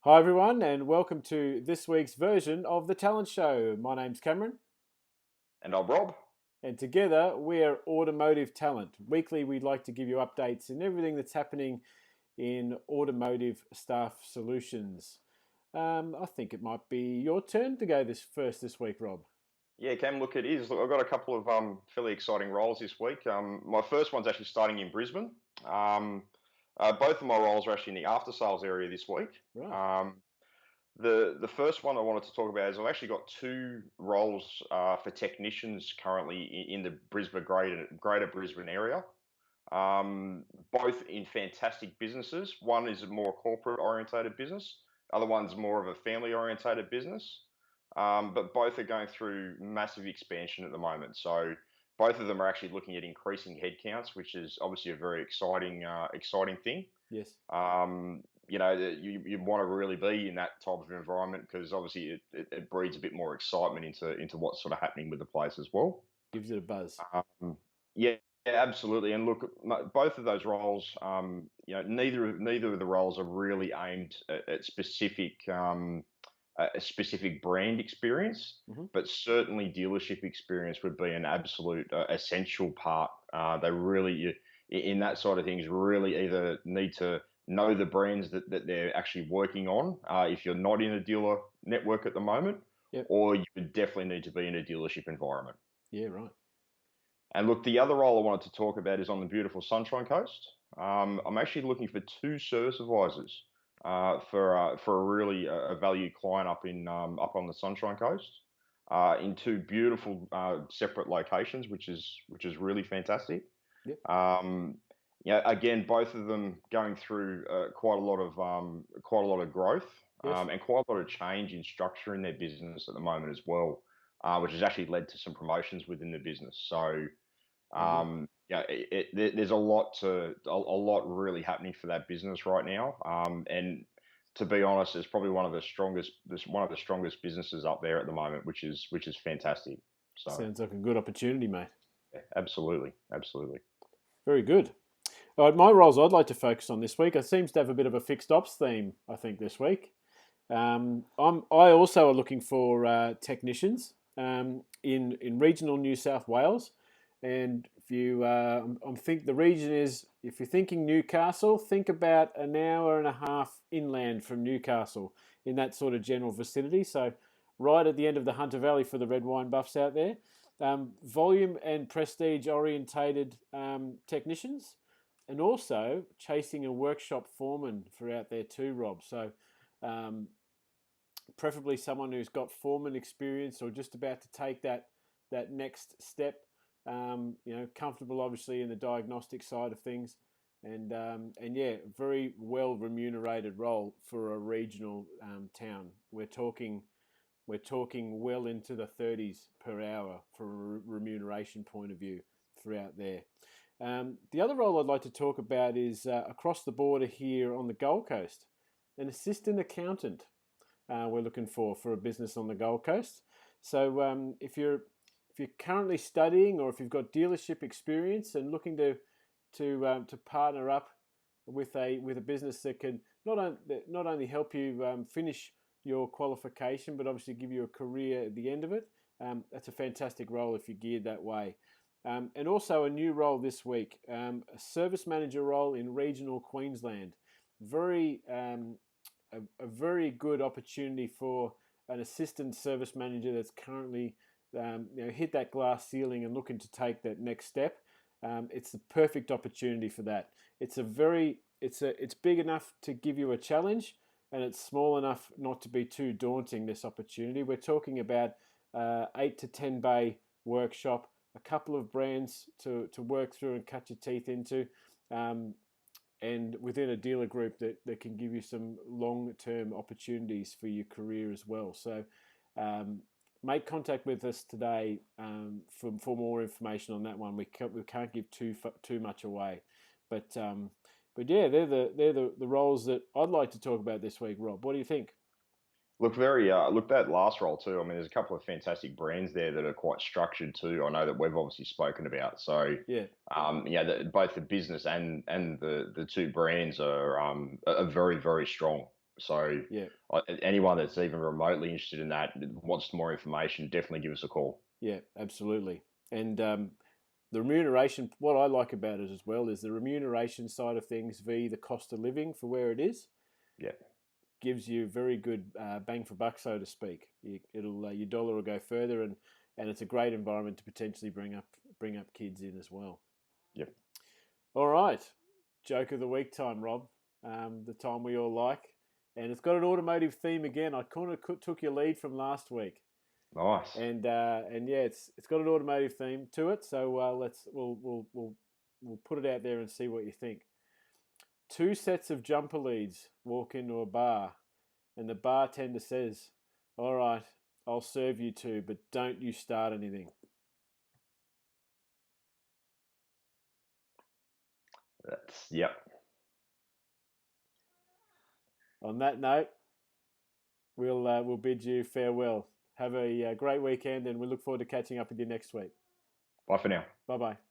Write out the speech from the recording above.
Hi, everyone, and welcome to this week's version of The Talent Show. My name's Cameron, And I'm Rob. and together we're Automotive Talent. Weekly, we'd like to give you updates and everything that's happening in automotive staff solutions. I think it might be your turn to go this week, Rob. Yeah, Cam, look, it is. Look, I've got a couple of fairly exciting roles this week. My first one's actually starting in Brisbane. Um, both of my roles are actually in the after sales area this week. Right. Um, the first one I wanted to talk about is I've actually got two roles for technicians currently in the Brisbane greater Brisbane area. Both in fantastic businesses. One is a more corporate orientated business. Other one's more of a family orientated business. But both are going through massive expansion at the moment. So both of them are actually looking at increasing headcounts, which is obviously a very exciting thing. Yes. You want to really be in that type of environment because obviously it breeds a bit more excitement into what's sort of happening with the place as well. Gives it a buzz. Um, yeah, yeah, absolutely. And look, both of those roles, neither of the roles are really aimed at a specific brand experience, Hmm. but certainly dealership experience would be an absolute essential part. They really, in that side of things, really either need to know the brands that they're actually working on. If you're not in a dealer network at the moment, Yep. or you would definitely need to be in a dealership environment. Yeah, right. And look, the other role I wanted to talk about is on the beautiful Sunshine Coast. I'm actually looking for two service advisors for a really a valued client up on the Sunshine Coast in two beautiful separate locations, which is really fantastic. Yep. Um, yeah, again, both of them going through quite a lot of growth Yes. and quite a lot of change in structure in their business at the moment as well, which has actually led to some promotions within the business. So Yeah. there's a lot really happening for that business right now. And to be honest, it's probably one of the strongest businesses up there at the moment, which is fantastic. So Sounds like a good opportunity, mate. yeah, absolutely, absolutely. Very good. All right, my roles I'd like to focus on this week. It seems to have a bit of a fixed ops theme, I think, this week. I also are looking for technicians in regional New South Wales, and if you, I think the region is, if you're thinking Newcastle, think about an hour and a half inland from Newcastle in that sort of general vicinity. So, right at the end of the Hunter Valley for the red wine buffs out there. Volume and prestige orientated technicians, and also chasing a workshop foreman for out there too, Rob. So. Um, Preferably someone who's got foreman experience or just about to take that next step. Comfortable obviously in the diagnostic side of things, and yeah, very well remunerated role for a regional town. We're talking well into the 30s per hour for a remuneration point of view for out there. The other role I'd like to talk about is across the border here on the Gold Coast, an assistant accountant we're looking for a business on the Gold Coast. So if you're currently studying or if you've got dealership experience and looking to partner up with a business that can not only help you finish your qualification, but obviously give you a career at the end of it, that's a fantastic role if you're geared that way. And also a new role this week, a service manager role in regional Queensland. Very a very good opportunity for an assistant service manager that's currently hit that glass ceiling and looking to take that next step. It's the perfect opportunity for that. It's big enough to give you a challenge, and it's small enough not to be too daunting. This opportunity, we're talking about 8 to 10 bay workshop, a couple of brands to work through and cut your teeth into. And within a dealer group that can give you some long-term opportunities for your career as well. So make contact with us today for more information on that one. We can't give too much away, but yeah, they're the roles that I'd like to talk about this week. Rob, what do you think? Look, that last role too. I mean, there's a couple of fantastic brands there that are quite structured too. I know that we've obviously spoken about. So, Yeah, both the business and the two brands are very very strong. So Yeah, anyone that's even remotely interested in that, wants more information, definitely give us a call. yeah, absolutely. And the remuneration, what I like about it as well is the remuneration side of things v the cost of living for where it is Yeah, gives you very good bang for buck, so to speak. Your dollar will go further, and it's a great environment to potentially bring up kids in as well. yeah. All right, joke of the week time, Rob. The time we all like, and it's got an automotive theme again. I kind of took your lead from last week, Nice. and yeah, it's got an automotive theme to it. So we'll put it out there and see what you think. Two sets of jumper leads walk into a bar, and the bartender says, "All right, I'll serve you two, but don't you start anything." Yep. On that note, we'll bid you farewell. Have a great weekend, and we look forward to catching up with you next week. Bye for now. Bye bye.